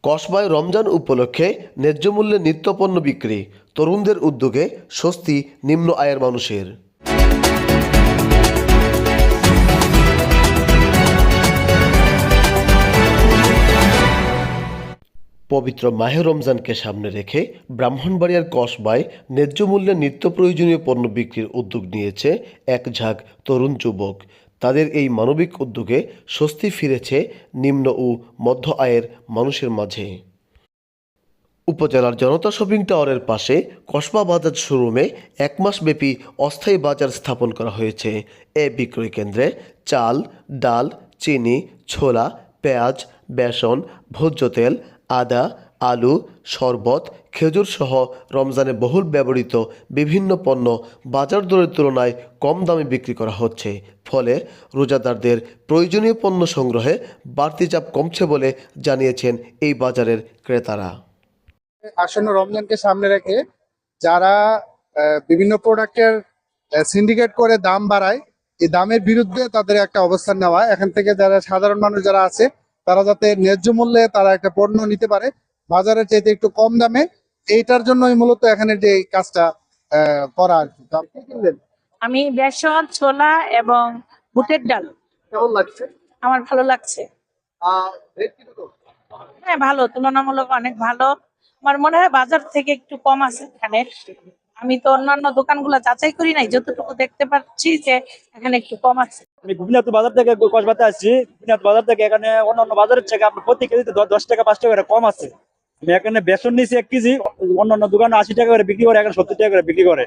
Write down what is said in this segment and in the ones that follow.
কসবায় রমজান উপলক্ষে ন্যায্য মূল্যে নিত্যপণ্য বিক্রি, তরুণদের উদ্যোগে স্বস্তি নিম্ন আয়ের মানুষের। পবিত্র মাহে রমজানকে সামনে রেখে ব্রাহ্মণবাড়িয়ার কসবায় ন্যায্য মূল্যে নিত্য প্রয়োজনীয় পণ্য বিক্রির উদ্যোগ নিয়েছে এক ঝাঁক তরুণ যুবক। তাদের এই মানবিক উদ্যোগে স্বস্তি ফিরেছে নিম্ন ও মধ্য আয়ের মানুষের মাঝে। উপজেলার জনতা শপিং টাওয়ারের পাশে কসবা বাজার শোরুমে এক মাসব্যাপী অস্থায়ী বাজার স্থাপন করা হয়েছে। এ বিক্রয় কেন্দ্রে চাল, ডাল, চিনি, ছোলা, পেঁয়াজ, বেসন, ভোজ্য তেল, আদা, আলু, শরবত, খেজুর সহ রমজানে বহুল ব্যবহৃত বিভিন্ন পণ্য বাজার দরের তুলনায় কম দামে বিক্রি করা হচ্ছে। ফলে রোজাদারদের প্রয়োজনীয় পণ্য সংগ্রহে বাড়তি চাপ কমছে বলে জানিয়েছেন এই বাজারের ক্রেতারা। আসন্ন রমজানকে সামনে রেখে যারা বিভিন্ন প্রোডাক্টের সিন্ডিকেট করে দাম বাড়ায়, এই দামের বিরুদ্ধে তাদের একটা অবস্থান নেওয়া, এখান থেকে যারা সাধারণ মানুষ যারা আছে তারা যাতে ন্যায্য মূল্যে তারা একটা পণ্য নিতে পারে বাজারের চাইতে একটু কম দামে, এইটার জন্যই মূলত এখানে যে কাজটা করা আর কি। আমি বেসন, ছোলা এবং বুটের ডাল। কেমন লাগছে? আমার ভালো লাগছে। হ্যাঁ, ভালো, তুলনামূলক অনেক ভালো। আমার মনে হয় বাজার থেকে একটু কম আছে এখানে। আমি তো অন্যান্য দোকানগুলো যাচাই করি নাই, যতটুকু দেখতে পাচ্ছি যে এখানে একটু কম আছে। আমি গোপীনাথ বাজার থেকে কসবাতে আসছি। গোপীনাথ বাজার থেকে এখানে অন্যান্য বাজারের থেকে আপনার প্রতি কেজিতে 10 টাকা 5 টাকা করে কম আছে। আমি এখানে বেসন নিচ্ছি 1 কেজি, অন্যান্য দোকানে 80 টাকা করে বিক্রি করে, এখানে 70 টাকা করে বিক্রি করে।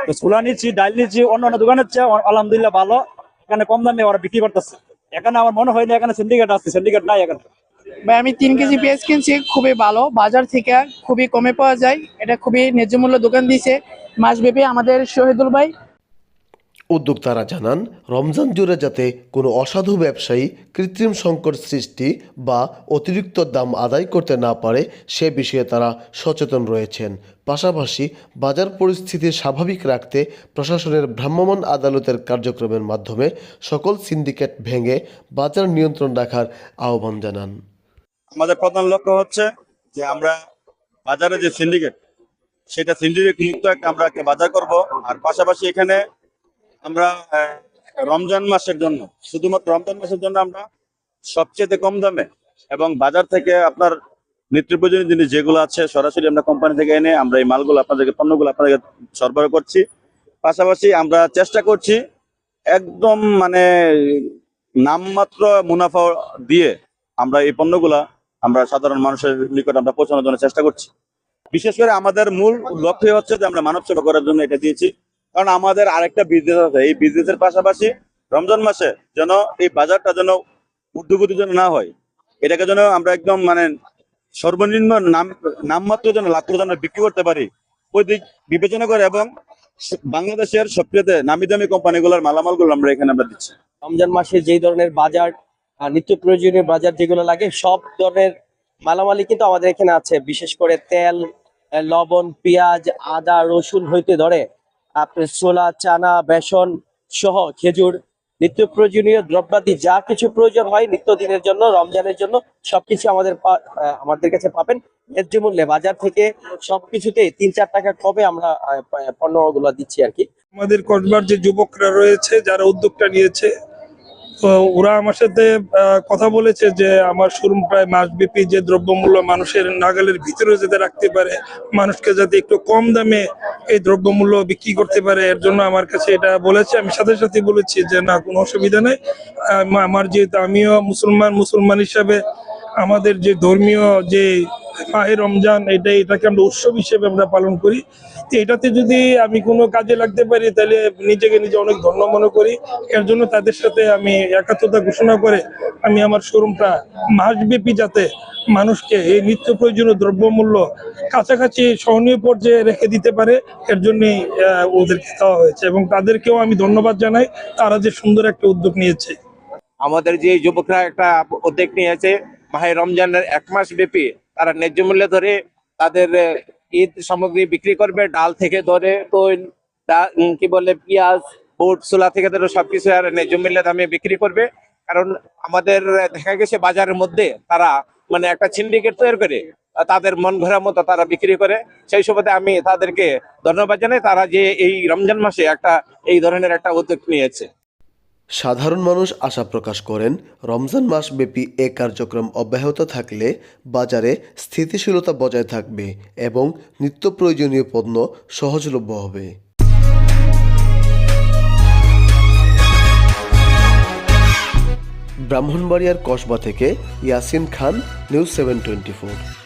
তো ছোলা নিচ্ছি, ডাল নিচ্ছি, অন্যান্য দোকানের চেয়ে আলহামদুলিল্লাহ ভালো, এখানে কম দামে ওরা বিক্রি করতেছে। এখানে আমার মনে হয় না এখানে সিন্ডিকেট আছে, সিন্ডিকেট নাই এখানে। ভাই আমি 3 কেজি পেঁয়াজ কিনছি, খুবই ভালো, বাজার থেকে খুবই কমে পাওয়া যায়, এটা খুবই ন্যায্য মূল্য দোকান দিয়েছে মাসব্যাপী আমাদের শহীদুল ভাই। উদ্যোক্তারা জানান, রমজান জুড়ে যাতে কোনো অসাধু ব্যবসায়ী কৃত্রিম সংকট সৃষ্টি বা অতিরিক্ত দাম আদায় করতে না পারে সে বিষয়ে তারা সচেতন রয়েছেন। পাশাপাশি বাজার পরিস্থিতি স্বাভাবিক রাখতে প্রশাসনের ভ্রাম্যমাণ আদালতের কার্যক্রমের মাধ্যমে সকল সিন্ডিকেট ভেঙে বাজার নিয়ন্ত্রণ রাখার আহ্বান জানান। আমাদের প্রধান লক্ষ্য হচ্ছে যে আমরা বাজারে যে সিন্ডিকেট, সেটা সিন্ডিকেট মুক্ত আমরা একটা বাজার করব। আর পাশাপাশি এখানে আমরা রমজান মাসের জন্য, শুধুমাত্র রমজান মাসের জন্য আমরা সবচেয়ে কম দামে এবং বাজার থেকে আপনার নিত্য প্রয়োজনীয় জিনিস যেগুলো আছে সরাসরি আমরা কোম্পানি থেকে এনে আমরা এই মালগুলো আপনাদেরকে, পণ্যগুলো আপনাদেরকে সরবরাহ করছি। পাশাপাশি আমরা চেষ্টা করছি একদম মানে নামমাত্র মুনাফা দিয়ে আমরা এই পণ্যগুলা আমরা সাধারণ মানুষের নিকট আমরা পৌঁছানোর জন্য চেষ্টা করছি। বিশেষ করে আমাদের মূল লক্ষ্য হচ্ছে যে আমরা মানব সেবা করার জন্য এটা দিয়েছি, কারণ আমাদের আরেকটা বিজনেস আছে। এই বিজনেসের পাশাপাশি রমজান মাসে যেন এই বাজারটা যেন ঊর্ধ্বগতির জন্য না হয়, এটাকে যেন আমরা একদম মানে সর্বনিম্ন নামমাত্র যেন লাখ যেন বিক্রি করতে পারি, ওই দিক বিবেচনা করে এবং বাংলাদেশের সবচেয়ে নামি দামি কোম্পানিগুলোর মালামালগুলো আমরা এখানে আমরা দিচ্ছি। রমজান মাসে যেই ধরনের বাজার, নিত্য প্রয়োজনীয় বাজার যেগুলো লাগে সব ধরনের মালামালি কিন্তু আমাদের এখানে আছে। বিশেষ করে তেল, লবণ, পেঁয়াজ, আদা, রসুন হইতে ধরে আপনার ছোলা, চানা, বেসন সহ খেজুর, নিত্য প্রয়োজনীয় দ্রব্যাদি যা কিছু প্রয়োজন হয় নিত্যদিনের জন্য, রমজানের জন্য সবকিছু আমাদের কাছে পাবেন ন্যায্য মূল্যে। বাজার থেকে সবকিছুতে 3-4 টাকা কমে আমরা পণ্যগুলো দিচ্ছি আর কি। আমাদের কসবার যে যুবকরা রয়েছে যারা উদ্যোগটা নিয়েছে, তো ওরা আমার সাথে কথা বলেছে যে আমার শোরুম প্রায় মাসব্যাপী যে দ্রব্যমূল্য মানুষের নাগালের ভিতরে যাতে রাখতে পারে, মানুষকে যাতে একটু কম দামে এই দ্রব্যমূল্য বিক্রি করতে পারে, এর জন্য আমার কাছে এটা বলেছে। আমি সাথে সাথে বলেছি যে না, কোনো অসুবিধা নেই। আমার যেহেতু আমিও মুসলমান হিসাবে আমাদের যে ধর্মীয় যে মাহে রমজান, এটাকে আমরা উৎসব হিসেবে আমরা পালন করি। এটাতে যদি আমি কোনো কাজে লাগতে পারি তাহলে নিজেকে নিজে অনেক ধন্য মনে করি। এর জন্য তাদের সাথে আমি একাত্মতা ঘোষণা করে আমি আমার শোরুমটা মাসব্যাপী যাতে মানুষকে এই নিত্য প্রয়োজনীয় দ্রব্যমূল্য কাছাকাছি সহনীয় পর্যায়ে রেখে দিতে পারে, এর জন্যই ওদেরকে দেওয়া হয়েছে এবং তাদেরকেও আমি ধন্যবাদ জানাই, তারা যে সুন্দর একটা উদ্যোগ নিয়েছে। আমাদের যে যুবকরা একটা উদ্যোগ নিয়েছে মাহে রমজানের 1 মাস ব্যাপী, তারা ন্যায্য মূল্যে ধরে তাদের ঈদ সামগ্রী বিক্রি করবে। ডাল থেকে ধরে তৈল, কি বলে পেঁয়াজ, বুট, ছোলা থেকে ধরে সবকিছু আর ন্যায্য মূল্যে দামে বিক্রি করবে। কারণ আমাদের দেখা গেছে বাজারের মধ্যে তারা মানে একটা সিন্ডিকেট তৈরি করে তাদের মন ঘোরার মতো তারা বিক্রি করে। সেই সুবাদে আমি তাদেরকে ধন্যবাদ জানাই, তারা যে এই রমজান মাসে এই ধরনের একটা উদ্যোগ নিয়েছে। সাধারণ মানুষ আশা প্রকাশ করেন, রমজান মাস ব্যাপী এ কার্যক্রম অব্যাহত থাকলে বাজারে স্থিতিশীলতা বজায় থাকবে এবং নিত্য প্রয়োজনীয় পণ্য সহজলভ্য হবে। ব্রাহ্মণবাড়িয়ার কসবা থেকে ইয়াসিন খান, নিউজ 724।